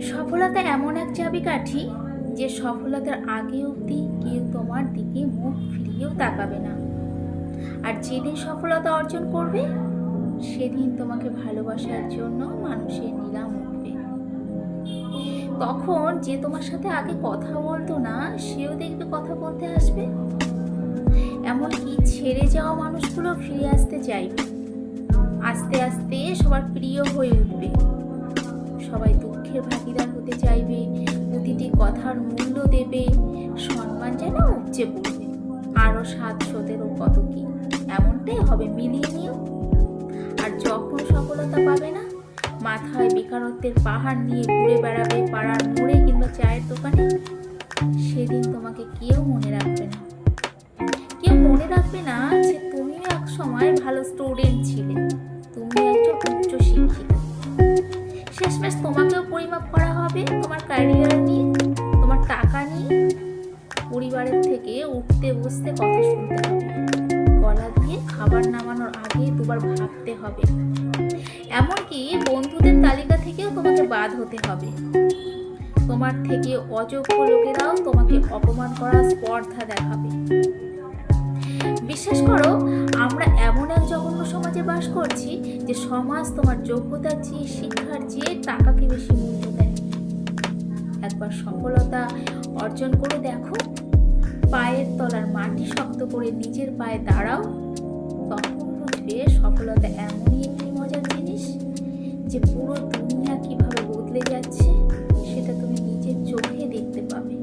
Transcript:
সফলতা এমন এক চাবিকাঠি যে সফলতার আগে অবধি কেউ তোমার দিকে মুখ ফিরিয়েও তাকাবে না। আর যেদিন সফলতা অর্জন করবে সেদিন তোমাকে ভালোবাসার জন্য মানুষের নিলাম উঠবে। তখন যে তোমার সাথে আগে কথা বলতো না সেও দেখবে কথা বলতে আসবে। এমনকি ছেড়ে যাওয়া মানুষগুলো ফিরে আসতে চাইবে। আস্তে আস্তে সবার প্রিয় হয়ে উঠবে। সবাই দুঃখের ভাগিদার হতে চাইবে, প্রতিটি কথার মূল্য দেবে, সম্মান যেন উপচে পড়বে। আরো 717 কত কি, এমনটাই হবে, মিলিয়ে নিও। আর যখন সফলতা পাবে না, মাথায় বেকারত্বের পাহাড় নিয়ে ঘুরে বেড়াবে পাড়ার মোড়ে কিংবা চায়ের দোকানে, সেদিন তোমাকে কেউ মনে রাখবে না। কেউ মনে রাখবে না যে তুমিও এক সময় ভালো স্টুডেন্ট ছিলে, তুমি একজন উচ্চ শিক্ষিত। শেষমেশ তোমাকেও পরিমাপ করা হবে তোমার ক্যারিয়ার নিয়ে, তোমার টাকা নিয়ে। পরিবারের থেকে উঠতে বসতে কথা শুনতে হবে, গলা দিয়ে খাবার নামানোর আগে দুবার ভাবতে হবে। এমনকি বন্ধুদের তালিকা থেকেও তোমাকে বাদ হতে হবে। তোমার থেকে অযোগ্য লোকেরাও তোমাকে অপমান করার স্পর্ধা দেখাবে। বিশ্বাস করো, আমরা এমন এক জঘন্য সমাজে বাস করছি যে সমাজ তোমার যোগ্যতার চেয়ে, শিক্ষার চেয়ে টাকাকে বেশি মূল্য দেয়। একবার সফলতা অর্জন করে দেখো, পায়ের তলার মাটি শক্ত করে নিজের পায়ে দাঁড়াও, তখন বুঝবে সফলতা এমনই একটি মজার জিনিস যে পুরো দুনিয়া কিভাবে বদলে যাচ্ছে সেটা তুমি নিজের চোখে দেখতে পাবে।